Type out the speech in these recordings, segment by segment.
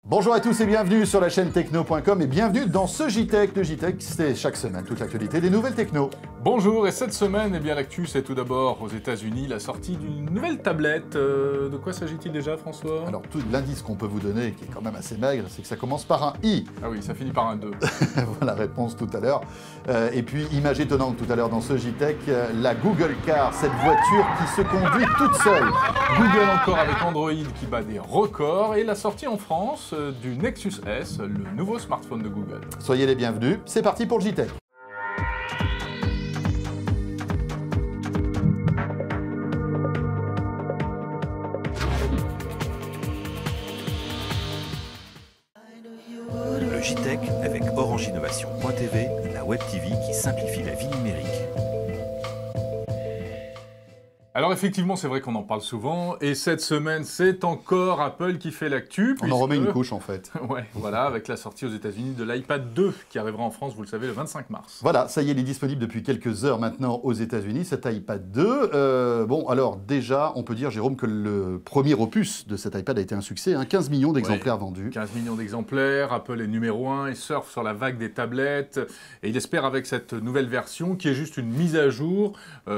Bonjour à tous et bienvenue sur la chaîne techno.com et bienvenue dans ce JTech. Le JTech, c'est chaque semaine toute l'actualité des nouvelles techno. Bonjour, et cette semaine, eh bien l'actu, c'est tout d'abord aux États-Unis la sortie d'une nouvelle tablette. De quoi s'agit-il déjà, François? Alors, tout l'indice qu'on peut vous donner, qui est quand même assez maigre, c'est que ça commence par un I. Ah oui, ça finit par un 2. Voilà la réponse tout à l'heure. Et puis, image étonnante tout à l'heure dans ce JTech, la Google Car, cette voiture qui se conduit toute seule. Google encore avec Android qui bat des records et la sortie en France du Nexus S, le nouveau smartphone de Google. Soyez les bienvenus, c'est parti pour le JTech. Le JTech avec OrangeInnovation.tv, la web TV qui simplifie la vie numérique. Alors effectivement, c'est vrai qu'on en parle souvent, et cette semaine, c'est encore Apple qui fait l'actu. On en remet une couche en fait. Ouais, voilà, avec la sortie aux États-Unis de l'iPad 2 qui arrivera en France, vous le savez, le 25 mars. Voilà, ça y est, il est disponible depuis quelques heures maintenant aux États-Unis, cet iPad 2. Bon, alors déjà, on peut dire, Jérôme, que le premier opus de cet iPad a été un succès, hein, 15 millions d'exemplaires vendus. 15 millions d'exemplaires, Apple est numéro 1, il surfe sur la vague des tablettes, et il espère avec cette nouvelle version, qui est juste une mise à jour,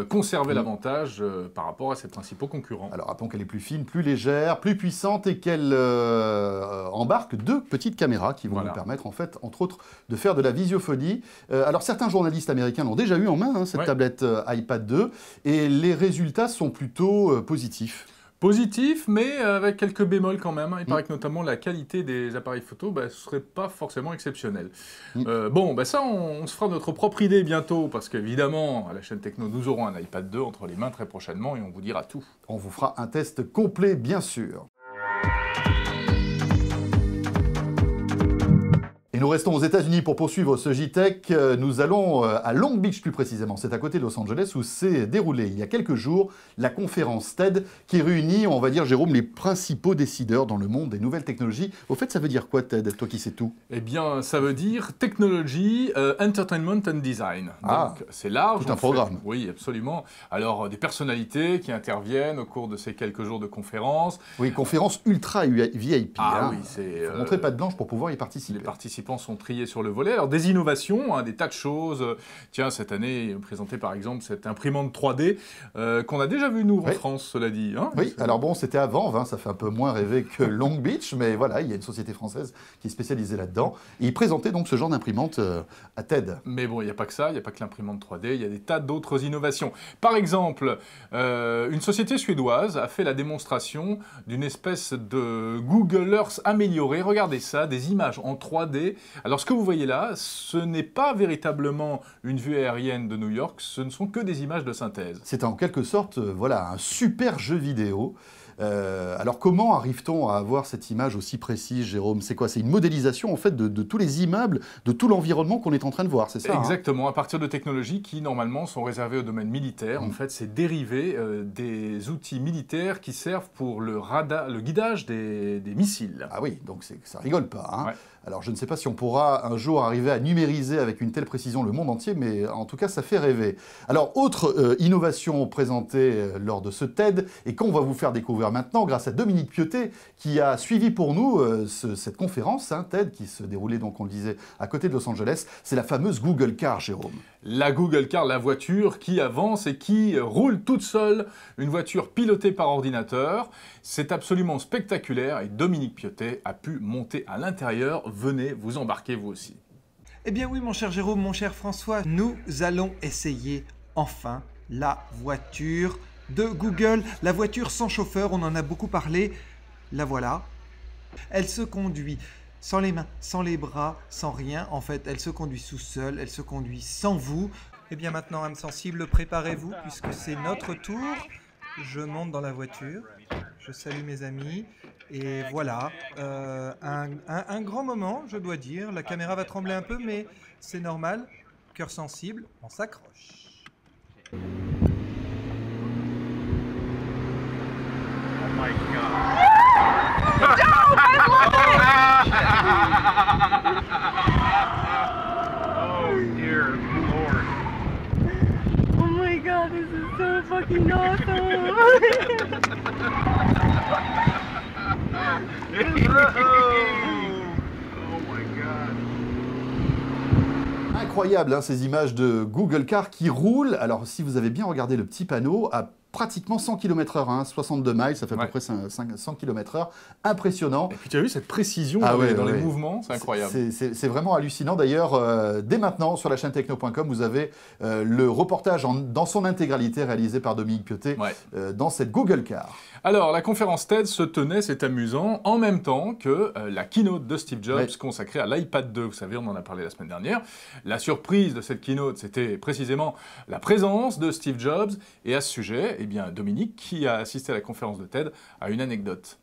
conserver l'avantage par rapport à ses principaux concurrents. Alors rappelons qu'elle est plus fine, plus légère, plus puissante et qu'elle embarque deux petites caméras qui vont nous permettre en fait, entre autres, de faire de la visiophonie. Alors certains journalistes américains l'ont déjà eu en main, hein, cette tablette iPad 2, et les résultats sont plutôt positifs. Positif, mais avec quelques bémols quand même. Il paraît que notamment la qualité des appareils photo ne serait pas forcément exceptionnelle. Bon, ça, on se fera notre propre idée bientôt, parce qu'évidemment, à la chaîne Techno, nous aurons un iPad 2 entre les mains très prochainement et on vous dira tout. On vous fera un test complet, bien sûr. Et nous restons aux États-Unis pour poursuivre ce JTech. Nous allons à Long Beach plus précisément. C'est à côté de Los Angeles où s'est déroulée il y a quelques jours la conférence TED qui réunit, on va dire, Jérôme, les principaux décideurs dans le monde des nouvelles technologies. Au fait, ça veut dire quoi TED, toi qui sais tout? Eh bien, ça veut dire Technology, Entertainment and Design. Donc, c'est large. Tout un programme. Oui, absolument. Alors, des personnalités qui interviennent au cours de ces quelques jours de conférence. Oui, conférence ultra VIP. Ah hein. oui, c'est... montrer patte blanche pour pouvoir y participer. Les participants sont triés sur le volet. Alors, des innovations, hein, des tas de choses. Tiens, cette année, présenté par exemple cette imprimante 3D qu'on a déjà vu nous en France, cela dit. Hein, oui, alors bon, c'était avant, hein, ça fait un peu moins rêver que Long Beach, mais voilà, il y a une société française qui est spécialisée là-dedans. Et ils présentaient donc ce genre d'imprimante à TED. Mais bon, il n'y a pas que ça, il n'y a pas que l'imprimante 3D, il y a des tas d'autres innovations. Par exemple, une société suédoise a fait la démonstration d'une espèce de Google Earth amélioré. Regardez ça, des images en 3D. Alors, ce que vous voyez là, ce n'est pas véritablement une vue aérienne de New York, ce ne sont que des images de synthèse. C'est en quelque sorte, voilà, un super jeu vidéo. Alors comment arrive-t-on à avoir cette image aussi précise, Jérôme? C'est quoi? C'est une modélisation en fait de tous les immeubles, de tout l'environnement qu'on est en train de voir, c'est ça? Exactement, à partir de technologies qui normalement sont réservées au domaine militaire. En fait, c'est dérivé des outils militaires qui servent pour le guidage des missiles. Ah oui, donc ça rigole pas. Hein. Alors je ne sais pas si on pourra un jour arriver à numériser avec une telle précision le monde entier, mais en tout cas ça fait rêver. Alors autre innovation présentée lors de ce TED, et qu'on va vous faire découvrir maintenant grâce à Dominique Pieutet, qui a suivi pour nous cette conférence, hein, TED, qui se déroulait donc, on le disait, à côté de Los Angeles, c'est la fameuse Google Car, Jérôme. La Google Car, la voiture qui avance et qui roule toute seule, une voiture pilotée par ordinateur. C'est absolument spectaculaire et Dominique Pieutet a pu monter à l'intérieur. Venez vous embarquer vous aussi. Eh bien oui, mon cher Jérôme, mon cher François, nous allons essayer enfin la voiture de Google, la voiture sans chauffeur, on en a beaucoup parlé, la voilà. Elle se conduit sans les mains, sans les bras, sans rien, en fait, elle se conduit sous seule, elle se conduit sans vous. Eh bien maintenant, âme sensible, préparez-vous, puisque c'est notre tour. Je monte dans la voiture, je salue mes amis, et voilà, un grand moment, je dois dire. La caméra va trembler un peu, mais c'est normal. Cœur sensible, on s'accroche. Oh my God. Oh dear Lord. Oh my God, this is so fucking awesome. Oh. incroyable, hein, ces images de Google Car qui roulent. Alors, si vous avez bien regardé le petit panneau, à pratiquement 100 km/h, hein, 62 miles, ça fait à peu près 100 km/h. Impressionnant. Et puis tu as vu cette précision dans les mouvements, c'est incroyable. C'est vraiment hallucinant. D'ailleurs, dès maintenant, sur la chaîne techno.com, vous avez le reportage dans son intégralité réalisé par Dominique Piotet dans cette Google Car. Alors, la conférence TED se tenait, c'est amusant, en même temps que la keynote de Steve Jobs consacrée à l'iPad 2. Vous savez, on en a parlé la semaine dernière. La surprise de cette keynote, c'était précisément la présence de Steve Jobs. Et à ce sujet, eh bien, Dominique, qui a assisté à la conférence de TED, a une anecdote.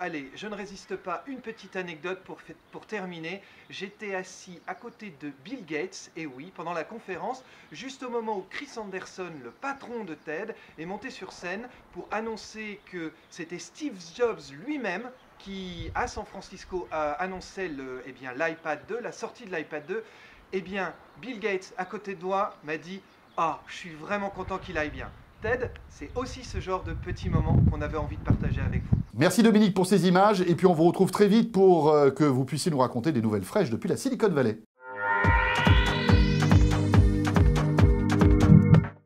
Allez, je ne résiste pas. Une petite anecdote pour terminer. J'étais assis à côté de Bill Gates, et oui, pendant la conférence, juste au moment où Chris Anderson, le patron de TED, est monté sur scène pour annoncer que c'était Steve Jobs lui-même qui, à San Francisco, annonçait l'iPad 2, la sortie de l'iPad 2. Eh bien, Bill Gates, à côté de moi, m'a dit « Ah, je suis vraiment content qu'il aille bien ». TED, c'est aussi ce genre de petits moments qu'on avait envie de partager avec vous. Merci Dominique pour ces images, et puis on vous retrouve très vite pour que vous puissiez nous raconter des nouvelles fraîches depuis la Silicon Valley.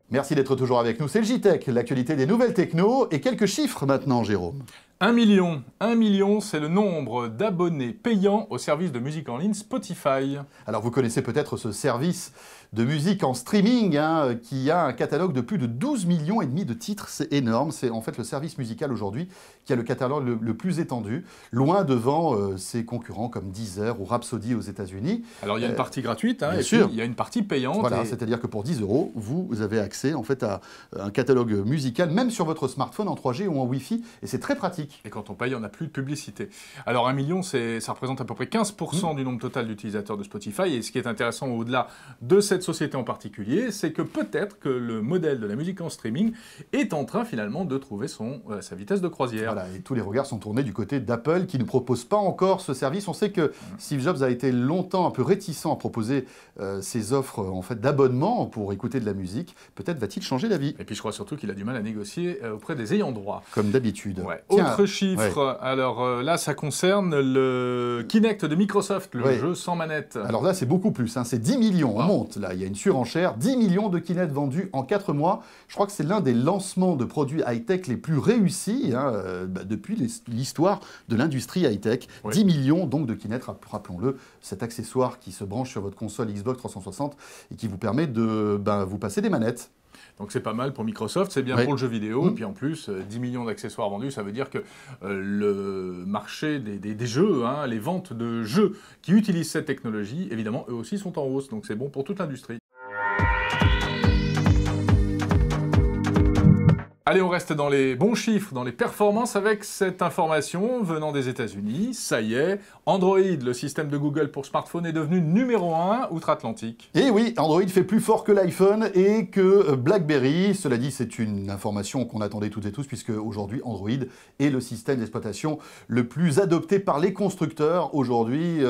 Merci d'être toujours avec nous, c'est le JTech, l'actualité des nouvelles techno, et quelques chiffres maintenant, Jérôme. 1 million. 1 million, c'est le nombre d'abonnés payants au service de musique en ligne Spotify. Alors vous connaissez peut-être ce service de musique en streaming qui a un catalogue de plus de 12 millions et demi de titres, c'est énorme. C'est en fait le service musical aujourd'hui qui a le catalogue le plus étendu, loin devant ses concurrents comme Deezer ou Rhapsody aux États-Unis. Alors il y a une partie gratuite, bien sûr. Puis il y a une partie payante. Voilà, c'est-à-dire que pour 10 €, vous avez accès en fait à un catalogue musical, même sur votre smartphone en 3G ou en Wi-Fi, et c'est très pratique. Et quand on paye, on n'a plus de publicité. Alors 1 million, ça représente à peu près 15% du nombre total d'utilisateurs de Spotify. Et ce qui est intéressant au-delà de cette société en particulier, c'est que peut-être que le modèle de la musique en streaming est en train finalement de trouver sa vitesse de croisière. Voilà, et tous les regards sont tournés du côté d'Apple qui ne propose pas encore ce service. On sait que Steve Jobs a été longtemps un peu réticent à proposer ses offres en fait, d'abonnement pour écouter de la musique. Peut-être va-t-il changer d'avis. Et puis je crois surtout qu'il a du mal à négocier auprès des ayants droit. Comme d'habitude. Ouais. Autre chiffre, alors là ça concerne le Kinect de Microsoft, le jeu sans manette. Alors là c'est beaucoup plus, c'est 10 millions, on monte là, il y a une surenchère, 10 millions de Kinect vendus en 4 mois. Je crois que c'est l'un des lancements de produits high-tech les plus réussis depuis l'histoire de l'industrie high-tech. 10 millions donc de Kinect, rappelons-le, cet accessoire qui se branche sur votre console Xbox 360 et qui vous permet de vous passer des manettes. Donc c'est pas mal pour Microsoft, c'est bien pour le jeu vidéo, et puis en plus 10 millions d'accessoires vendus, ça veut dire que le marché des jeux, les ventes de jeux qui utilisent cette technologie, évidemment eux aussi sont en hausse, donc c'est bon pour toute l'industrie. Allez, on reste dans les bons chiffres, dans les performances avec cette information venant des États-Unis. Ça y est, Android, le système de Google pour smartphone, est devenu numéro 1 outre-Atlantique. Et oui, Android fait plus fort que l'iPhone et que BlackBerry. Cela dit, c'est une information qu'on attendait toutes et tous, puisque aujourd'hui, Android est le système d'exploitation le plus adopté par les constructeurs. Aujourd'hui,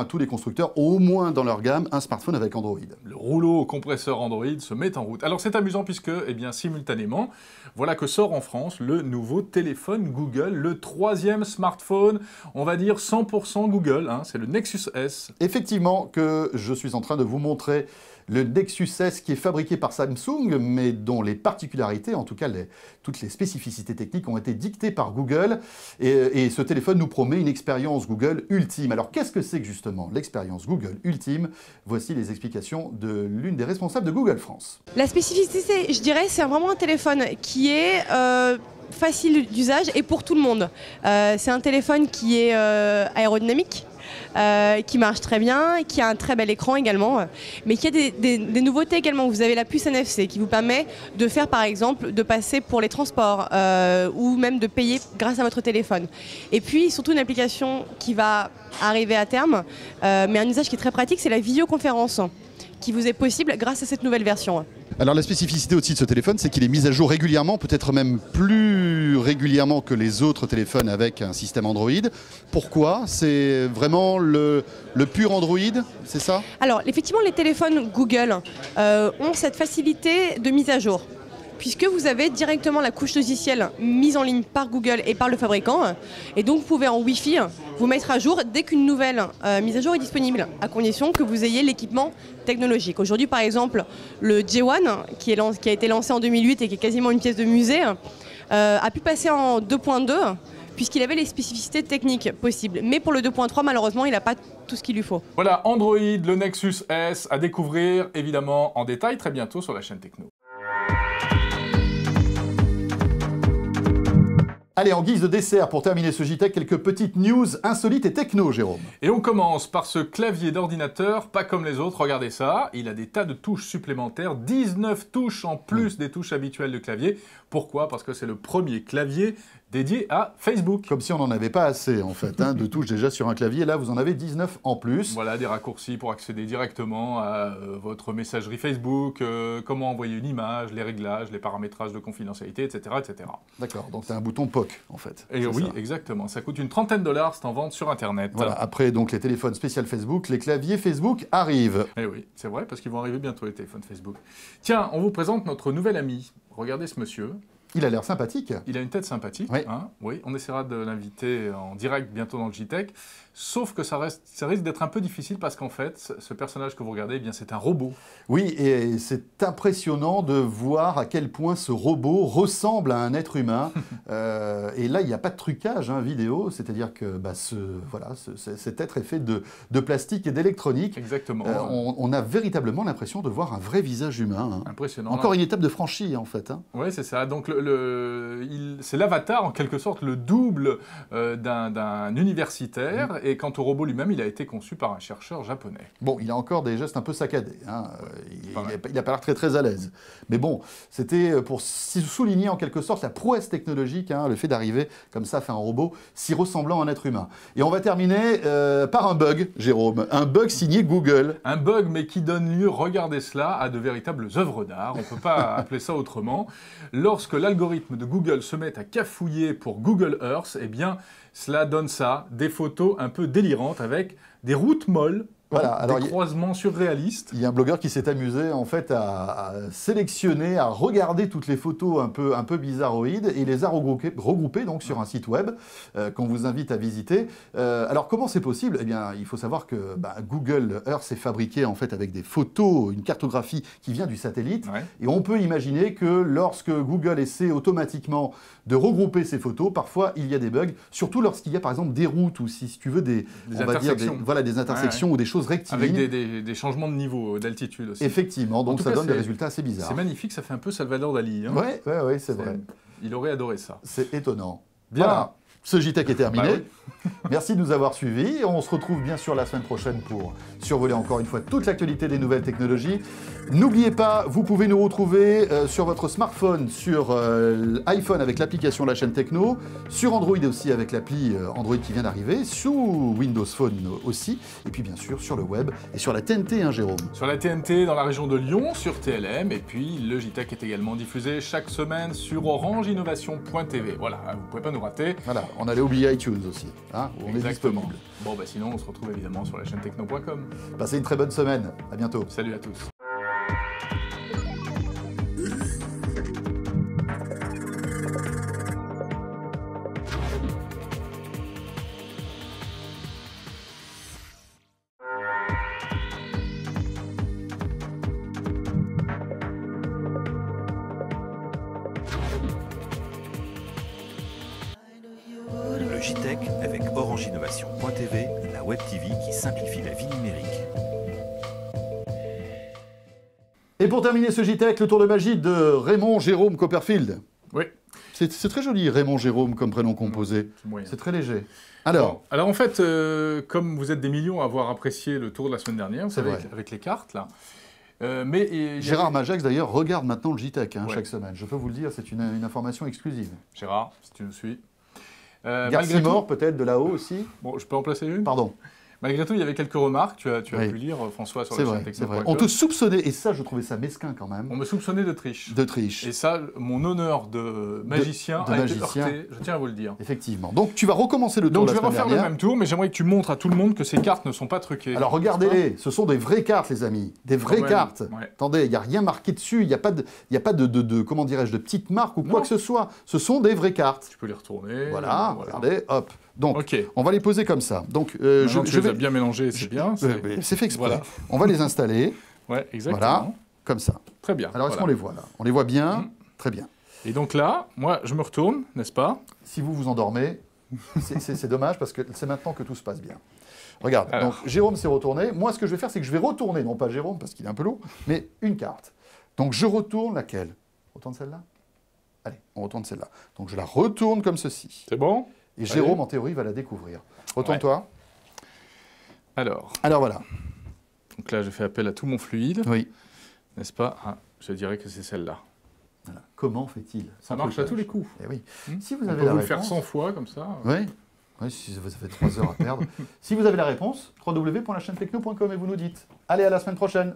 tous les constructeurs ont au moins dans leur gamme un smartphone avec Android. Le rouleau compresseur Android se met en route. Alors c'est amusant puisque, simultanément, voilà que sort en France le nouveau téléphone Google, le 3e smartphone, on va dire 100% Google, c'est le Nexus S. Effectivement, que je suis en train de vous montrer le Nexus S qui est fabriqué par Samsung, mais dont les particularités, en tout cas toutes les spécificités techniques ont été dictées par Google. Et ce téléphone nous promet une expérience Google ultime. Alors qu'est-ce que c'est que justement l'expérience Google ultime? Voici les explications de l'une des responsables de Google France. La spécificité, je dirais, c'est vraiment un téléphone qui est facile d'usage et pour tout le monde. C'est un téléphone qui est aérodynamique, qui marche très bien, qui a un très bel écran également, mais qui a des nouveautés également. Vous avez la puce NFC qui vous permet de faire par exemple, de passer pour les transports ou même de payer grâce à votre téléphone. Et puis surtout une application qui va arriver à terme, mais un usage qui est très pratique, c'est la vidéoconférence qui vous est possible grâce à cette nouvelle version. Alors la spécificité aussi de ce téléphone, c'est qu'il est mis à jour régulièrement, peut-être même plus régulièrement que les autres téléphones avec un système Android. Pourquoi? C'est vraiment le pur Android, c'est ça? Alors effectivement, les téléphones Google ont cette facilité de mise à jour. puisque vous avez directement la couche logicielle mise en ligne par Google et par le fabricant. Et donc, vous pouvez en Wi-Fi vous mettre à jour dès qu'une nouvelle mise à jour est disponible, à condition que vous ayez l'équipement technologique. Aujourd'hui, par exemple, le J1, qui a été lancé en 2008 et qui est quasiment une pièce de musée, a pu passer en 2.2, puisqu'il avait les spécificités techniques possibles. Mais pour le 2.3, malheureusement, il n'a pas tout ce qu'il lui faut. Voilà, Android, le Nexus S, à découvrir évidemment en détail très bientôt sur la chaîne Techno. Allez, en guise de dessert, pour terminer ce JTech, quelques petites news insolites et techno, Jérôme. Et on commence par ce clavier d'ordinateur, pas comme les autres, regardez ça, il a des tas de touches supplémentaires, 19 touches en plus des touches habituelles du clavier. Pourquoi? Parce que c'est le premier clavier dédié à Facebook. Comme si on n'en avait pas assez, en fait, hein, de touches déjà sur un clavier. Là, vous en avez 19 en plus. Voilà, des raccourcis pour accéder directement à votre messagerie Facebook, comment envoyer une image, les réglages, les paramétrages de confidentialité, etc. etc. D'accord, donc c'est un bouton POC, en fait. Et oui, ça. exactement. Ça coûte une $30, c'est en vente sur Internet. Voilà, après donc les téléphones spécial Facebook, les claviers Facebook arrivent. Et oui, c'est vrai, parce qu'ils vont arriver bientôt, les téléphones Facebook. Tiens, on vous présente notre nouvel ami. Regardez ce monsieur. Il a l'air sympathique. Il a une tête sympathique. Oui. Hein, oui, on essaiera de l'inviter en direct bientôt dans le JTech. Sauf que ça risque d'être un peu difficile parce qu'en fait, ce personnage que vous regardez, eh bien, c'est un robot. Oui, et c'est impressionnant de voir à quel point ce robot ressemble à un être humain. Et là, il n'y a pas de trucage vidéo, c'est-à-dire que cet être est fait de plastique et d'électronique. Exactement. On a véritablement l'impression de voir un vrai visage humain. Hein. Impressionnant. Encore une étape de franchie, en fait. Hein. Oui, c'est ça. Donc, c'est l'avatar, en quelque sorte, le double d'un universitaire. Et quant au robot lui-même, il a été conçu par un chercheur japonais. Bon, il a encore des gestes un peu saccadés. Hein. Il n'a pas l'air très très à l'aise. Mais bon, c'était pour souligner en quelque sorte la prouesse technologique, hein, le fait d'arriver comme ça à faire un robot si ressemblant à un être humain. Et on va terminer par un bug, Jérôme. Un bug signé Google. Un bug, mais qui donne lieu, regardez cela, à de véritables œuvres d'art. On ne peut pas appeler ça autrement. Lorsque l'algorithme de Google se met à cafouiller pour Google Earth, eh bien, cela donne ça, des photos un peu délirantes avec des routes molles, voilà, des croisements surréalistes. Il y a un blogueur qui s'est amusé en fait à sélectionner, à regarder toutes les photos un peu bizarroïdes et les a regroupées donc sur un site web qu'on vous invite à visiter. Alors comment c'est possible? Eh bien, il faut savoir que Google Earth est fabriqué en fait avec des photos, une cartographie qui vient du satellite. Ouais. Et on peut imaginer que lorsque Google essaie automatiquement de regrouper ces photos, parfois il y a des bugs, surtout lorsqu'il y a par exemple des routes ou si tu veux des intersections ou des choses rectilignes. Avec des changements de niveau, d'altitude aussi. Effectivement, donc ça donne des résultats assez bizarres. C'est magnifique, ça fait un peu Salvador Dali. Hein. Oui, c'est vrai. Il aurait adoré ça. C'est étonnant. Bien. Voilà. Ce JTech est terminé. Oui. Merci de nous avoir suivis. On se retrouve bien sûr la semaine prochaine pour survoler encore une fois toute l'actualité des nouvelles technologies. N'oubliez pas, vous pouvez nous retrouver sur votre smartphone, sur iPhone avec l'application La Chaîne Techno, sur Android aussi avec l'appli Android qui vient d'arriver, sous Windows Phone aussi, et puis bien sûr sur le web et sur la TNT, hein, Jérôme. Sur la TNT dans la région de Lyon, sur TLM, et puis le JTech est également diffusé chaque semaine sur orangeinnovation.tv. Voilà, vous ne pouvez pas nous rater. Voilà, on allait oublier iTunes aussi, hein, où on est disponible. Bon, sinon on se retrouve évidemment sur la chaîne techno.com. Passez une très bonne semaine, à bientôt. Salut à tous. Le JTech avec orangeinnovation.tv, la web TV qui simplifie la vie numérique. Et pour terminer ce JTech, le tour de magie de Raymond Jérôme Copperfield. Oui. C'est très joli, Raymond Jérôme, comme prénom composé. C'est très léger. Alors en fait, comme vous êtes des millions à avoir apprécié le tour de la semaine dernière, vous savez, avec les cartes, là. Gérard Majax, d'ailleurs, regarde maintenant le JTech chaque semaine. Je peux vous le dire, c'est une information exclusive. Gérard, si tu nous suis. Garcimore, peut-être, de là-haut aussi. Bon, je peux en placer une? Pardon. Malgré tout, il y avait quelques remarques, tu as Oui. pu lire, François, sur C'est la chaîne vrai, c'est techno.com. vrai. On te soupçonnait, et ça, je trouvais ça mesquin quand même, On me soupçonnait de triche. de triche. Et ça, mon honneur de magicien de a été magicien. heurté, je tiens à vous le dire. Effectivement. Donc, tu vas recommencer le tour Donc la je vais semaine refaire le dernière. même tour, mais j'aimerais que tu montres à tout le monde que ces cartes ne sont pas truquées. Alors, regardez-les, ce sont des vraies cartes, les amis. Des vraies Ouais, cartes. ouais. Attendez, il n'y a rien marqué dessus, il n'y a pas de comment dirais-je, de petites marques ou quoi Non. que ce soit. Ce sont des vraies cartes. Tu peux les retourner. Voilà, regardez, hop. Donc, Ok. on va les poser comme ça. Donc, Maintenant, tu les as bien mélangés, c'est bien. C'est fait exprès. Voilà. On va les installer, Ouais, exactement. voilà, comme ça. Très bien. Alors, est-ce voilà. qu'on les voit là? On les voit bien? Très bien. Et donc là, moi, je me retourne, n'est-ce pas? Si vous vous endormez, c'est dommage parce que c'est maintenant que tout se passe bien. Regarde, Alors. donc Jérôme s'est retourné. Moi, ce que je vais faire, c'est que je vais retourner, non pas Jérôme parce qu'il est un peu lourd, mais une carte. Donc, je retourne laquelle? On retourne celle-là? Allez, on retourne celle-là. Donc, je la retourne comme ceci. C'est bon? Et Jérôme, en théorie, va la découvrir. Retourne-toi. Alors, Voilà. donc là, je fais appel à tout mon fluide, Oui. n'est-ce pas? Ah, je dirais que c'est celle-là. Voilà. Comment fait-il? Ça marche à tous les coups. Eh oui. Hmm. Si vous On avez peut la vous le faire réponse... 100 fois, comme ça. Oui. Oui, si ça fait 3 heures à perdre. Si vous avez la réponse, www.lachaînetechno.com et vous nous dites. Allez, à la semaine prochaine.